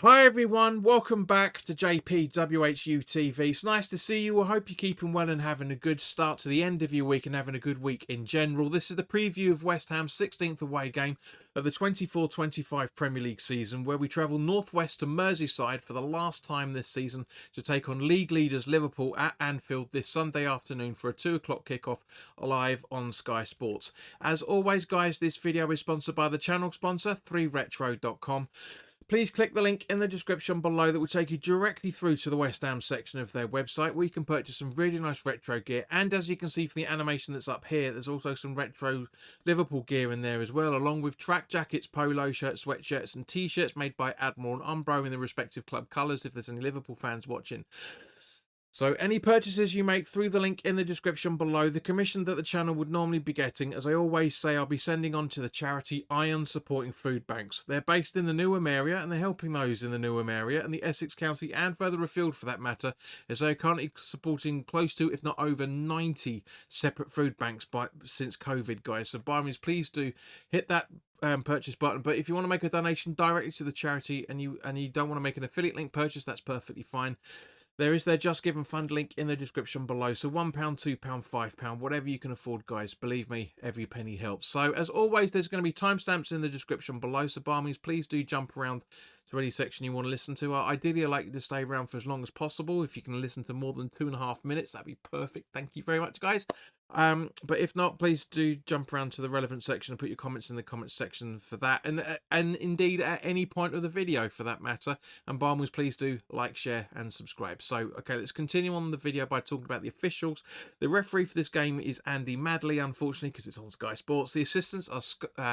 Hi everyone, welcome back to JP WHU TV. It's nice to see you. I hope you're keeping well and having a good start to the end of your week and having a good week in general. This is the preview of West Ham's 16th away game of the 24-25 Premier League season, where we travel northwest to Merseyside for the last time this season to take on league leaders Liverpool at Anfield this Sunday afternoon for a 2 o'clock kickoff live on Sky Sports. As always guys, this video is sponsored by the channel sponsor 3retro.com. Please click the link in the description below that will take you directly through to the West Ham section of their website, where you can purchase some really nice retro gear. And as you can see from the animation that's up here, there's also some retro Liverpool gear in there as well, along with track jackets, polo shirts, sweatshirts and t-shirts made by Admiral and Umbro in the respective club colours if there's any Liverpool fans watching. So any purchases you make through the link in the description below, the commission that the channel would normally be getting, as I always say, I'll be sending on to the charity Iron Supporting Food Banks. They're based in the Newham area and they're helping those in the Newham area and the Essex County and further afield for that matter, as they're currently supporting close to, if not over 90 separate food banks since COVID, guys. So by all means, please do hit that purchase button. But if you want to make a donation directly to the charity and you don't want to make an affiliate link purchase, that's perfectly fine. There is their Just Give and Fund link in the description below. So £1, £2, £5, whatever you can afford, guys. Believe me, every penny helps. So as always, there's going to be timestamps in the description below. So by all means, please do jump around to any section you want to listen to. Ideally, I'd like you to stay around for as long as possible. If you can listen to more than 2.5 minutes, that'd be perfect. Thank you very much, guys. But if not, please do jump around to the relevant section and put your comments in the comments section for that, and indeed at any point of the video for that matter. And by all means, please do like, share and subscribe. So okay, let's continue on the video by talking about the officials. The referee for this game is Andy Madley, unfortunately, because it's on Sky Sports. The assistants are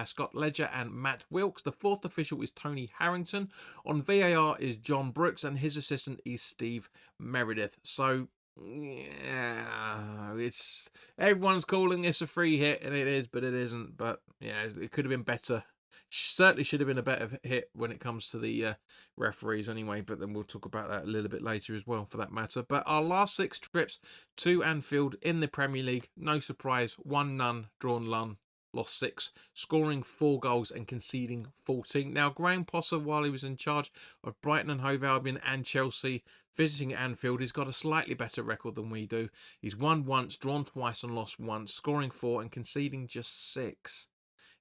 Scott Ledger and Matt Wilkes. The fourth official is Tony Harrington. On VAR is John Brooks, and his assistant is Steve Meredith. So yeah, it's everyone's calling this a free hit, and it is, but it isn't. But yeah, it could have been better. Certainly should have been a better hit when it comes to the referees anyway, but then we'll talk about that a little bit later as well for that matter. But our last 6 trips to Anfield in the Premier League, no surprise, won none, drawn none, lost 6, scoring 4 goals and conceding 14. Now, Graham Potter, while he was in charge of Brighton and Hove Albion and Chelsea, visiting Anfield, he's got a slightly better record than we do. He's won once, drawn twice and lost once, scoring 4 and conceding just 6,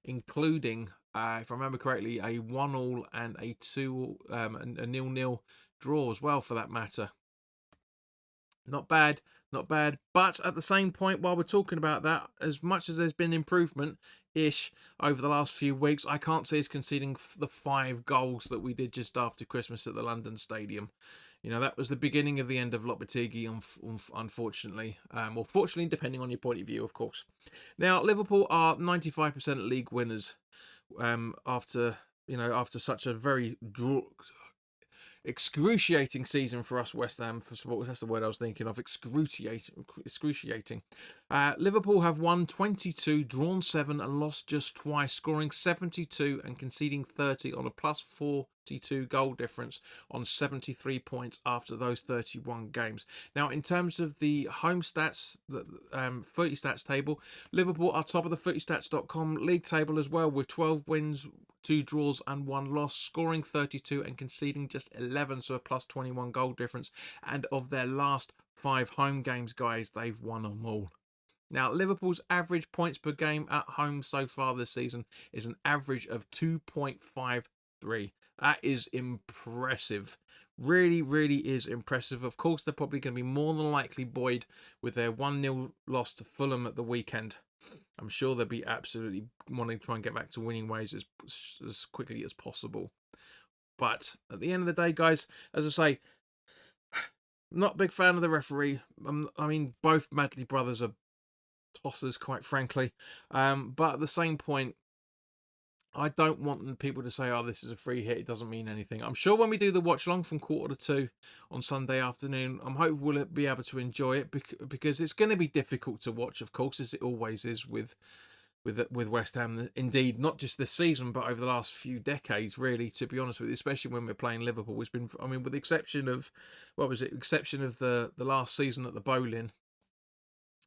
including, if I remember correctly, a 1-1 and a 0-0 draw as well for that matter. Not bad, not bad. But at the same point, while we're talking about that, as much as there's been improvement-ish over the last few weeks, I can't see us conceding the 5 goals that we did just after Christmas at the London Stadium. You know, that was the beginning of the end of Lopetegui, unfortunately. Or fortunately, depending on your point of view, of course. Now, Liverpool are 95% league winners after such a very excruciating season for us West Ham for supporters. That's the word I was thinking of. Excruciating. Liverpool have won 22, drawn 7 and lost just twice, scoring 72 and conceding 30 on a plus 42 goal difference on 73 points after those 31 games. Now, in terms of the home stats, the footy stats table, Liverpool are top of the footystats.com league table as well, with 12 wins, 2 draws and 1 loss, scoring 32 and conceding just 11, so a plus 21 goal difference. And of their last 5 home games, guys, they've won them all. Now, Liverpool's average points per game at home so far this season is an average of 2.53. That is impressive. Really, really is impressive. Of course, they're probably going to be more than likely buoyed with their 1-0 loss to Fulham at the weekend. I'm sure they'll be absolutely wanting to try and get back to winning ways as quickly as possible. But at the end of the day, guys, as I say, not a big fan of the referee. I mean, both Madley brothers are tossers, quite frankly. But at the same point, I don't want people to say, oh, this is a free hit, it doesn't mean anything. I'm sure when we do the watch along from 1:45 on Sunday afternoon, I'm hoping we'll be able to enjoy it, because it's going to be difficult to watch, of course, as it always is with West Ham. Indeed, not just this season, but over the last few decades, really, to be honest with you, especially when we're playing Liverpool. It's been, I mean, with the exception of, the last season at the Bowling,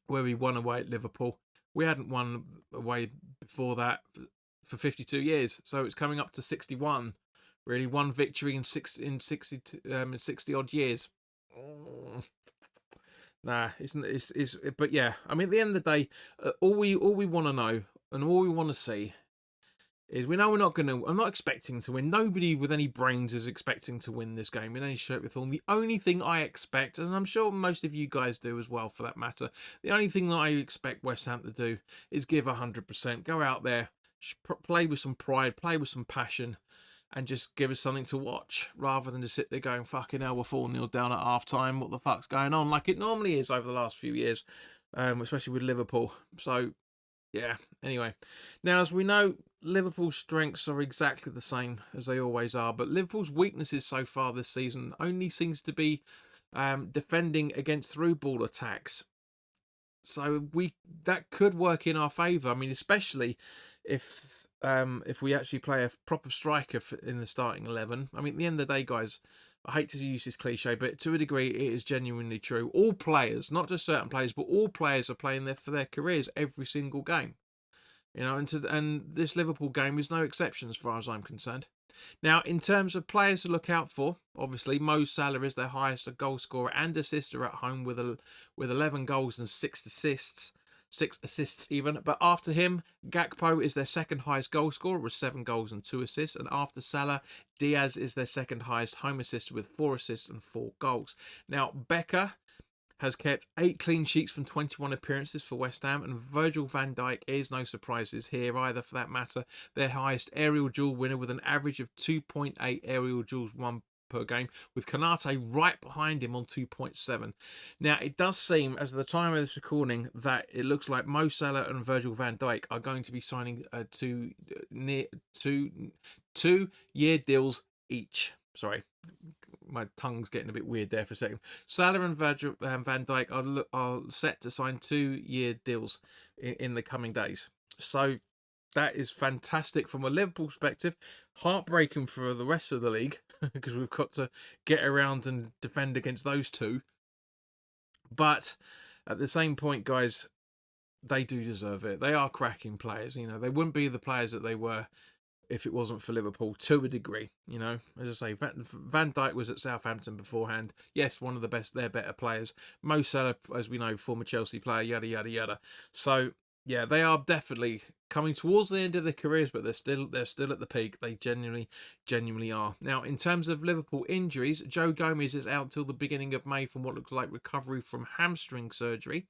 where we won away at Liverpool. We hadn't won away before that for 52 years, so it's coming up to 61 Really, one victory in 60 odd years. Nah, it's but yeah, I mean, at the end of the day, all we want to know and all we want to see is we know we're not going to. I'm not expecting to win. Nobody with any brains is expecting to win this game in any shape or form. The only thing I expect, and I'm sure most of you guys do as well, for that matter, the only thing that I expect West Ham to do is give 100%. Go out there, play with some pride, play with some passion, and just give us something to watch, rather than just sit there going, fucking hell, we're 4-0 down at half time. What the fuck's going on? Like it normally is over the last few years, especially with Liverpool. So yeah, anyway. Now, as we know, Liverpool's strengths are exactly the same as they always are, but Liverpool's weaknesses so far this season only seems to be defending against through ball attacks. So that could work in our favour. I mean, especially if we actually play a proper striker in the starting 11. I mean, at the end of the day, guys, I hate to use this cliche, but to a degree, it is genuinely true. All players, not just certain players, but all players are playing there for their careers every single game. You know, and this Liverpool game is no exception as far as I'm concerned. Now, in terms of players to look out for, obviously Mo Salah is their highest goal scorer and assister at home with 11 goals and 6 assists. 6 assists even, but after him, Gakpo is their second highest goal scorer with 7 goals and 2 assists, and after Salah, Diaz is their second highest home assister with 4 assists and 4 goals. Now, Becker has kept 8 clean sheets from 21 appearances for West Ham, and Virgil van Dijk is no surprises here either, for that matter, their highest aerial duel winner with an average of 2.8 aerial duels won per game, with Konate right behind him on 2.7. Now, it does seem, as of the time of this recording, that it looks like Mo Salah and Virgil van Dijk are going to be signing 2-year deals each. Sorry, my tongue's getting a bit weird there for a second. Salah and Virgil van Dijk are set to sign 2-year deals in the coming days. So that is fantastic from a Liverpool perspective. Heartbreaking for the rest of the league because we've got to get around and defend against those two. But at the same point, guys, they do deserve it. They are cracking players. You know, they wouldn't be the players that they were if it wasn't for Liverpool, to a degree. You know, as I say, Van Dijk was at Southampton beforehand. Yes, one of the best, they're better players. Mo Salah, as we know, former Chelsea player, yada, yada, yada. So, yeah, they are definitely coming towards the end of their careers, but they're still at the peak. They genuinely are. Now, in terms of Liverpool injuries, Joe Gomez is out till the beginning of May from what looks like recovery from hamstring surgery.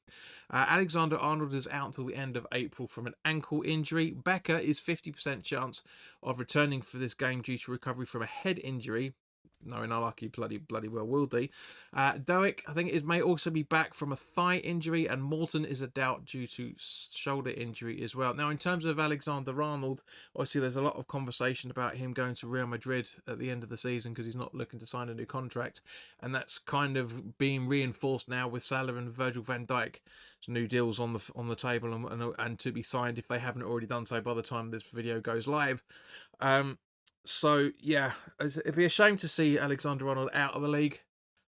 Alexander Arnold is out till the end of April from an ankle injury. Becker is 50% chance of returning for this game due to recovery from a head injury. Knowing how lucky bloody well will be. Doak, I think it may also be back from a thigh injury, and Morton is a doubt due to shoulder injury as well. Now, in terms of Alexander Arnold, obviously there's a lot of conversation about him going to Real Madrid at the end of the season because he's not looking to sign a new contract, and that's kind of being reinforced now with Salah and Virgil van Dijk. Some new deals on the table and to be signed if they haven't already done so by the time this video goes live. So yeah, it'd be a shame to see Alexander Arnold out of the league.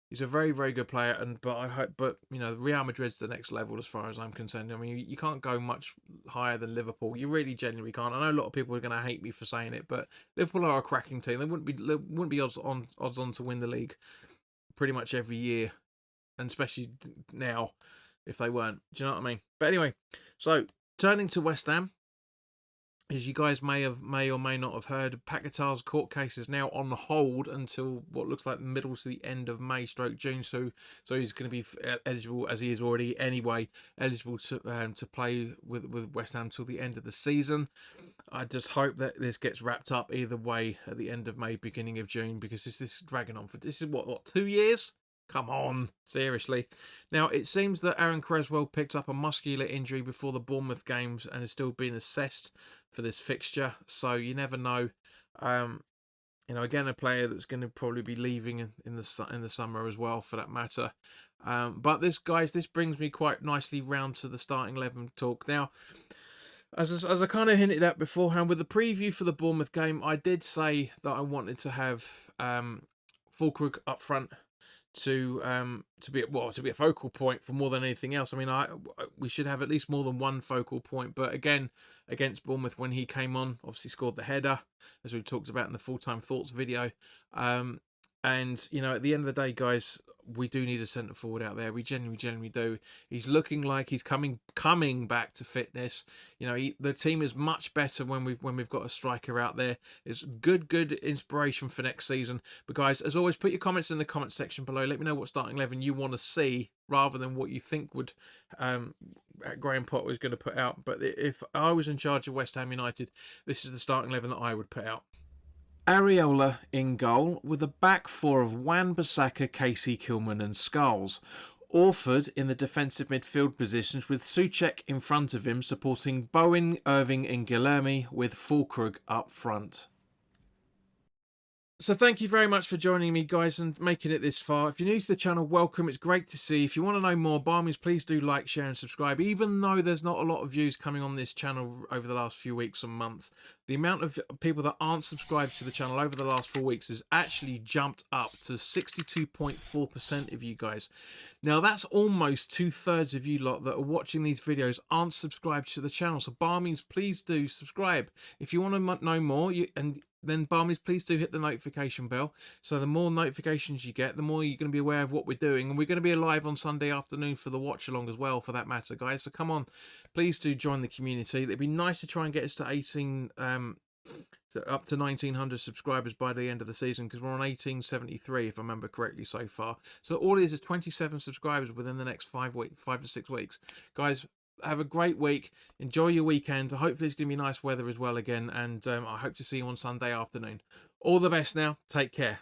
He's a very, very good player, but you know, Real Madrid's the next level as far as I'm concerned. I mean, you can't go much higher than Liverpool. You really genuinely can't. I know a lot of people are going to hate me for saying it, but Liverpool are a cracking team. They wouldn't be odds on to win the league pretty much every year, and especially now if they weren't. Do you know what I mean? But anyway, so turning to West Ham. As you guys may or may not have heard, Paqueta's court case is now on hold until what looks like the middle to the end of May / June. So he's going to be eligible, as he is already anyway, eligible to play with West Ham till the end of the season. I just hope that this gets wrapped up either way at the end of May, beginning of June, because this is dragging on for this is what 2 years. Come on, seriously. Now, it seems that Aaron Creswell picked up a muscular injury before the Bournemouth games and is still being assessed for this fixture. So you never know. You know, again, a player that's going to probably be leaving in the summer as well, for that matter. But this brings me quite nicely round to the starting 11 talk. Now, as I kind of hinted at beforehand, with the preview for the Bournemouth game, I did say that I wanted to have Fulkrug up front, be a focal point for more than anything else. I mean, we should have at least more than one focal point. But again, against Bournemouth, when he came on, obviously scored the header, as we talked about in the full-time thoughts video. And at the end of the day, guys, we do need a centre forward out there. We genuinely do. He's looking like he's coming back to fitness. The team is much better when we've got a striker out there. It's good inspiration for next season. But guys, as always, put your comments in the comment section below. Let me know what starting 11 you want to see, rather than what you think would Graham Potter was going to put out. But if I was in charge of West Ham United, this is the starting 11 that I would put out. Areola in goal, with a back four of Wan-Bissaka, Casey, Kilman and Scholes. Orford in the defensive midfield positions, with Souček in front of him, supporting Bowen, Irving and Guilherme, with Fulkrug up front. So thank you very much for joining me, guys, and making it this far. If you're new to the channel, welcome. It's great to see. If you want to know more, by all means, please do like, share and subscribe. Even though there's not a lot of views coming on this channel over the last few weeks and months, the amount of people that aren't subscribed to the channel over the last 4 weeks has actually jumped up to 62.4% of you guys. Now, that's almost 2/3 of you lot that are watching these videos aren't subscribed to the channel. So by all means, please do subscribe. If you want to know more, then by all means, please do hit the notification bell. So the more notifications you get, the more you're going to be aware of what we're doing. And we're going to be live on Sunday afternoon for the watch along as well, for that matter, guys. So come on, please do join the community. It'd be nice to try and get us to up to 1,900 subscribers by the end of the season, because we're on 1,873 if I remember correctly so far. So all it is 27 subscribers within the next 5 to 6 weeks. Guys, have a great week. Enjoy your weekend. Hopefully it's going to be nice weather as well again, and I hope to see you on Sunday afternoon. All the best now. Take care.